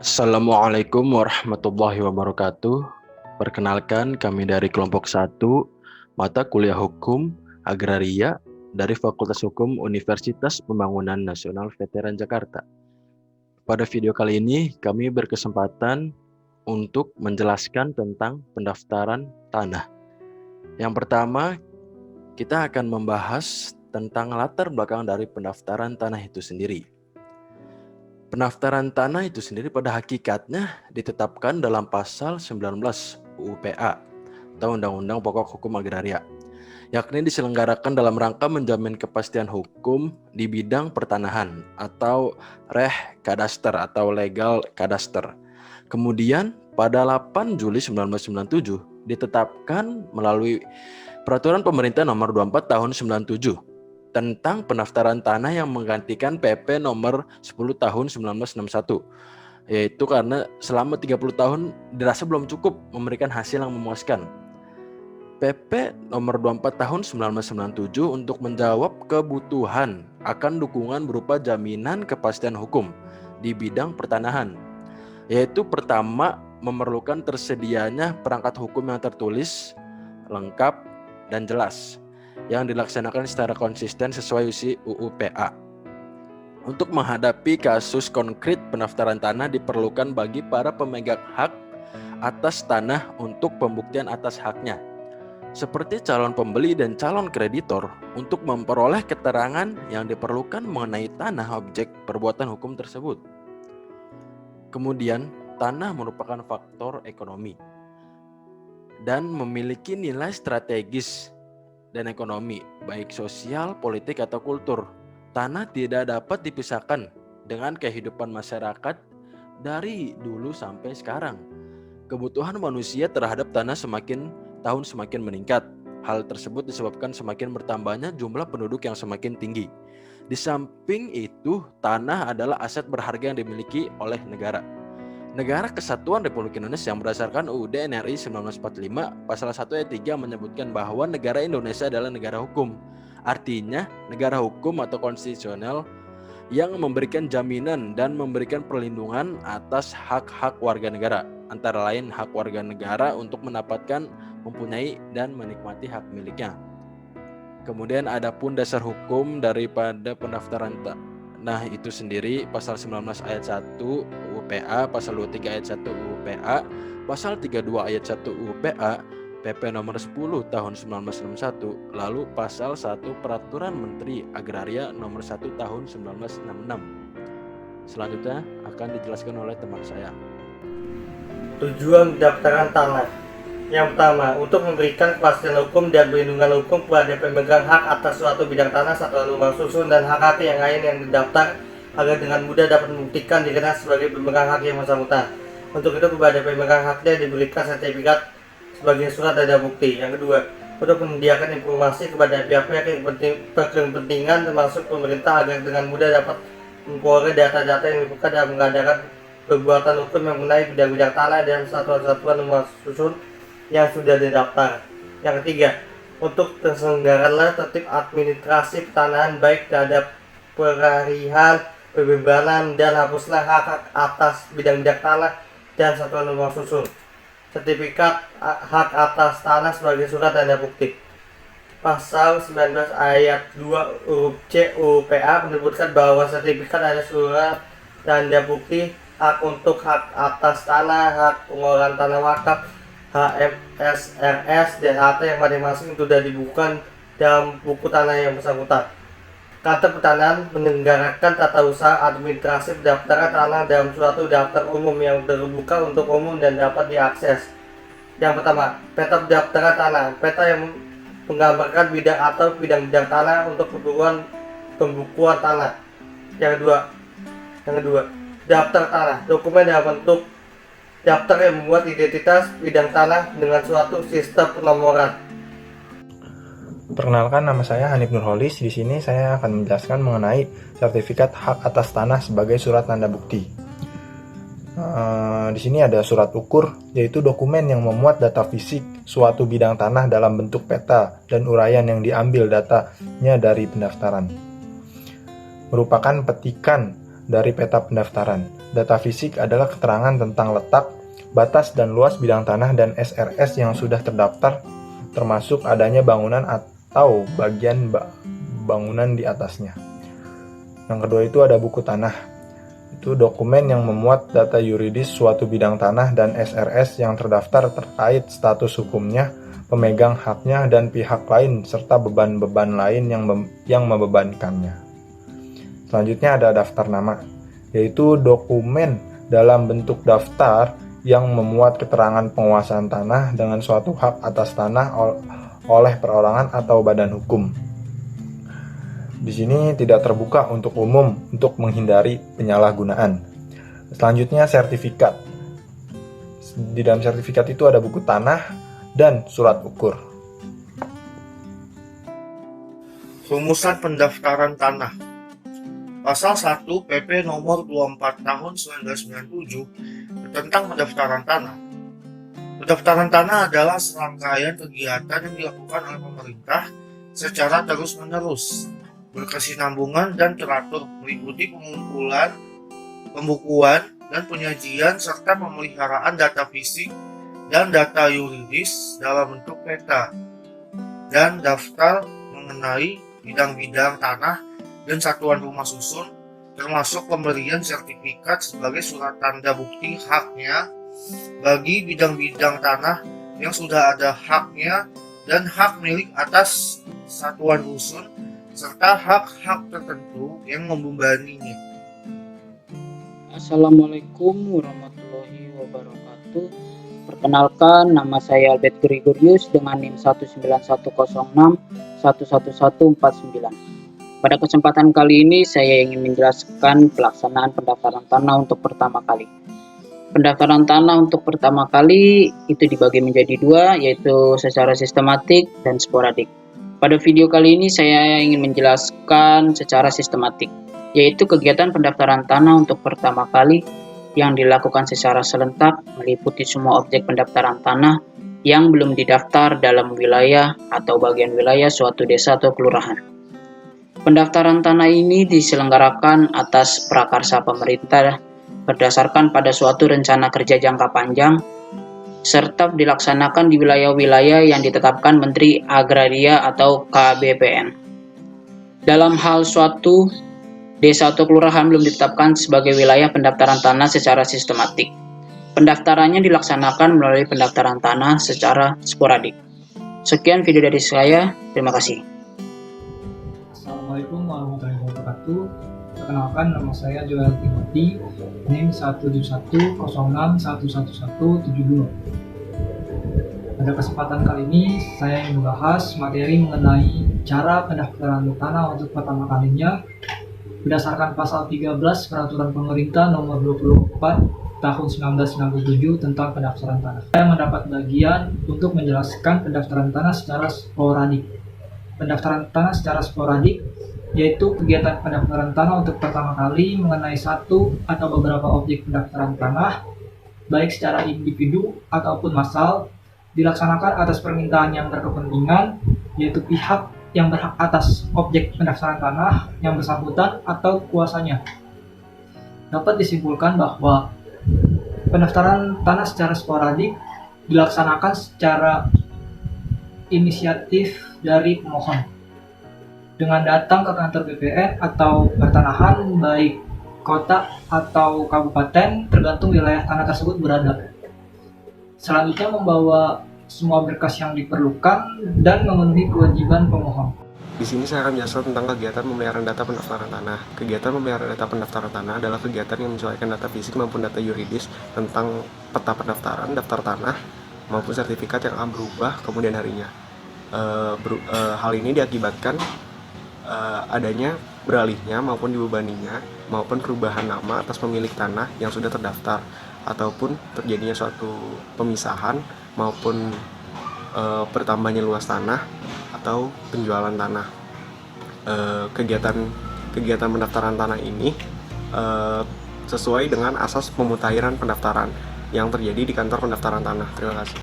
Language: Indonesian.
Assalamualaikum warahmatullahi wabarakatuh. Perkenalkan, kami dari kelompok 1, mata kuliah Hukum Agraria dari Fakultas Hukum Universitas Pembangunan Nasional Veteran Jakarta. Pada video kali ini, kami berkesempatan untuk menjelaskan tentang pendaftaran tanah. Yang pertama, kita akan membahas tentang latar belakang dari pendaftaran tanah itu sendiri. Pendaftaran tanah itu sendiri pada hakikatnya ditetapkan dalam pasal 19 UU PA atau Undang-Undang Pokok Hukum Agraria, yakni diselenggarakan dalam rangka menjamin kepastian hukum di bidang pertanahan atau kadaster atau legal kadaster. Kemudian pada 8 Juli 1997 ditetapkan melalui Peraturan Pemerintah Nomor 24 Tahun 97 tentang pendaftaran tanah yang menggantikan PP nomor 10 tahun 1961, yaitu karena selama 30 tahun dirasa belum cukup memberikan hasil yang memuaskan. PP nomor 24 tahun 1997 untuk menjawab kebutuhan akan dukungan berupa jaminan kepastian hukum di bidang pertanahan, yaitu pertama memerlukan tersedianya perangkat hukum yang tertulis, lengkap, dan jelas yang dilaksanakan secara konsisten sesuai isi UU PA. Untuk menghadapi kasus konkret pendaftaran tanah diperlukan bagi para pemegang hak atas tanah untuk pembuktian atas haknya, seperti calon pembeli dan calon kreditor, untuk memperoleh keterangan yang diperlukan mengenai tanah objek perbuatan hukum tersebut. Kemudian, tanah merupakan faktor ekonomi dan memiliki nilai strategis dan ekonomi, baik sosial, politik, atau kultur. Tanah tidak dapat dipisahkan dengan kehidupan masyarakat dari dulu sampai sekarang. Kebutuhan manusia terhadap tanah semakin tahun semakin meningkat. Hal tersebut disebabkan semakin bertambahnya jumlah penduduk yang semakin tinggi. Di samping itu, tanah adalah aset berharga yang dimiliki oleh negara. Negara Kesatuan Republik Indonesia yang berdasarkan UUD NRI 1945 pasal 1 ayat 3 menyebutkan bahwa negara Indonesia adalah negara hukum. Artinya, negara hukum atau konstitusional yang memberikan jaminan dan memberikan perlindungan atas hak-hak warga negara, antara lain hak warga negara untuk mendapatkan, mempunyai, dan menikmati hak miliknya. Kemudian adapun dasar hukum daripada pendaftaran tanah itu sendiri, pasal 19 ayat 1 UU PA, pasal 23 ayat 1 UU PA, pasal 32 ayat 1 UU PA, PP nomor 10 tahun 1961, lalu pasal 1 Peraturan Menteri Agraria nomor 1 tahun 1966. Selanjutnya akan dijelaskan oleh teman saya. Tujuan pendaftaran tanah. Yang pertama, untuk memberikan kepastian hukum dan perlindungan hukum kepada pemegang hak atas suatu bidang tanah, satuan rumah susun, dan hak-hak yang lain yang terdaftar agar dengan mudah dapat membuktikan dirinya sebagai pemegang hak yang bersangkutan. Untuk itu kepada pemegang haknya diberikan sertifikat sebagai surat tanda bukti. Yang kedua, untuk menyediakan informasi kepada pihak-pihak yang berkepentingan termasuk pemerintah agar dengan mudah dapat memperoleh data-data yang dibutuhkan dalam mengadakan perbuatan hukum yang mengenai bidang-bidang tanah dan satuan-satuan rumah susun yang sudah didaftar. Yang ketiga, untuk terselenggaralah tertib administrasi pertanahan baik terhadap peralihan, pembebanan, dan hapuslah hak atas bidang-bidang tanah dan satuan rumah susun. Sertifikat hak atas tanah sebagai surat tanda bukti. Pasal 19 ayat 2 huruf C UU PA menyebutkan bahwa sertifikat adalah surat tanda bukti hak untuk hak atas tanah, hak pengolahan tanah wakaf, HMSRS, dan harta yang masing-masing sudah dibukukan dalam buku tanah yang bersangkutan. Kantor Pertanahan menyelenggarakan tata usaha administrasi pendaftaran tanah dalam suatu daftar umum yang terbuka untuk umum dan dapat diakses. Yang pertama, peta pendaftaran tanah. Peta yang menggambarkan bidang atau bidang-bidang tanah untuk keperluan pembukuan tanah. Yang kedua, daftar tanah. Dokumen dalam bentuk daftar yang membuat identitas bidang tanah dengan suatu sistem penomoran. Perkenalkan, nama saya Hanif Nurholis. Di sini saya akan menjelaskan mengenai sertifikat hak atas tanah sebagai surat tanda bukti. Di sini ada surat ukur, yaitu dokumen yang memuat data fisik suatu bidang tanah dalam bentuk peta dan uraian yang diambil datanya dari pendaftaran. Merupakan petikan dari peta pendaftaran. Data fisik adalah keterangan tentang letak, batas dan luas bidang tanah dan SRS yang sudah terdaftar, termasuk adanya bangunan atau bagian bangunan di atasnya. Yang kedua itu ada buku tanah. Itu dokumen yang memuat data yuridis suatu bidang tanah dan SRS yang terdaftar terkait status hukumnya, pemegang haknya, dan pihak lain, serta beban-beban lain yang membebankannya. Selanjutnya ada daftar nama, yaitu dokumen dalam bentuk daftar yang memuat keterangan penguasaan tanah dengan suatu hak atas tanah oleh perorangan atau badan hukum. Di sini tidak terbuka untuk umum untuk menghindari penyalahgunaan. Selanjutnya sertifikat. Di dalam sertifikat itu ada buku tanah dan surat ukur. Rumusan pendaftaran tanah. Pasal 1 PP nomor 24 tahun 1997 tentang pendaftaran tanah. Pendaftaran tanah adalah serangkaian kegiatan yang dilakukan oleh pemerintah secara terus-menerus, berkesinambungan dan teratur, meliputi pengumpulan, pembukuan, dan penyajian serta pemeliharaan data fisik dan data yuridis dalam bentuk peta dan daftar mengenai bidang-bidang tanah dan satuan rumah susun, termasuk pemberian sertifikat sebagai surat tanda bukti haknya bagi bidang-bidang tanah yang sudah ada haknya dan hak milik atas satuan rusun serta hak-hak tertentu yang membebaninya. Assalamualaikum warahmatullahi wabarakatuh. Perkenalkan, nama saya Albert Gregorius dengan NIM 19106111149. Pada kesempatan kali ini saya ingin menjelaskan pelaksanaan pendaftaran tanah untuk pertama kali. Pendaftaran tanah untuk pertama kali itu dibagi menjadi dua, yaitu secara sistematik dan sporadik. Pada video kali ini saya ingin menjelaskan secara sistematik, yaitu kegiatan pendaftaran tanah untuk pertama kali yang dilakukan secara serentak meliputi semua objek pendaftaran tanah yang belum didaftar dalam wilayah atau bagian wilayah suatu desa atau kelurahan. Pendaftaran tanah ini diselenggarakan atas prakarsa pemerintah berdasarkan pada suatu rencana kerja jangka panjang serta dilaksanakan di wilayah-wilayah yang ditetapkan Menteri Agraria atau KBPN. Dalam hal suatu desa atau kelurahan belum ditetapkan sebagai wilayah pendaftaran tanah secara sistematik, pendaftarannya dilaksanakan melalui pendaftaran tanah secara sporadik. Sekian video dari saya, terima kasih. Assalamualaikum warahmatullahi wabarakatuh. Perkenalkan, nama saya Joel Timothy, NIM 17106111172. Pada kesempatan kali ini saya ingin membahas materi mengenai cara pendaftaran tanah untuk pertama kalinya berdasarkan pasal 13 Peraturan Pemerintah nomor 24 tahun 1997 tentang pendaftaran tanah. Saya mendapat bagian untuk menjelaskan pendaftaran tanah secara sporadik. Pendaftaran tanah secara sporadik yaitu kegiatan pendaftaran tanah untuk pertama kali mengenai satu atau beberapa objek pendaftaran tanah, baik secara individu ataupun massal, dilaksanakan atas permintaan yang berkepentingan, yaitu pihak yang berhak atas objek pendaftaran tanah yang bersangkutan atau kuasanya. Dapat disimpulkan bahwa pendaftaran tanah secara sporadik dilaksanakan secara inisiatif dari pemohon dengan datang ke kantor BPN atau pertanahan baik kota atau kabupaten tergantung wilayah tanah tersebut berada. Selanjutnya membawa semua berkas yang diperlukan dan memenuhi kewajiban pemohon. Di sini saya akan menjelaskan tentang kegiatan pemeliharaan data pendaftaran tanah. Kegiatan pemeliharaan data pendaftaran tanah adalah kegiatan yang menyesuaikan data fisik maupun data yuridis tentang peta pendaftaran, daftar tanah, maupun sertifikat yang akan berubah kemudian harinya. Hal ini diakibatkan adanya beralihnya maupun dibebaninya maupun perubahan nama atas pemilik tanah yang sudah terdaftar ataupun terjadinya suatu pemisahan maupun bertambahnya luas tanah atau penjualan tanah. Kegiatan pendaftaran tanah ini sesuai dengan asas pemutahiran pendaftaran yang terjadi di kantor pendaftaran tanah. Terima kasih.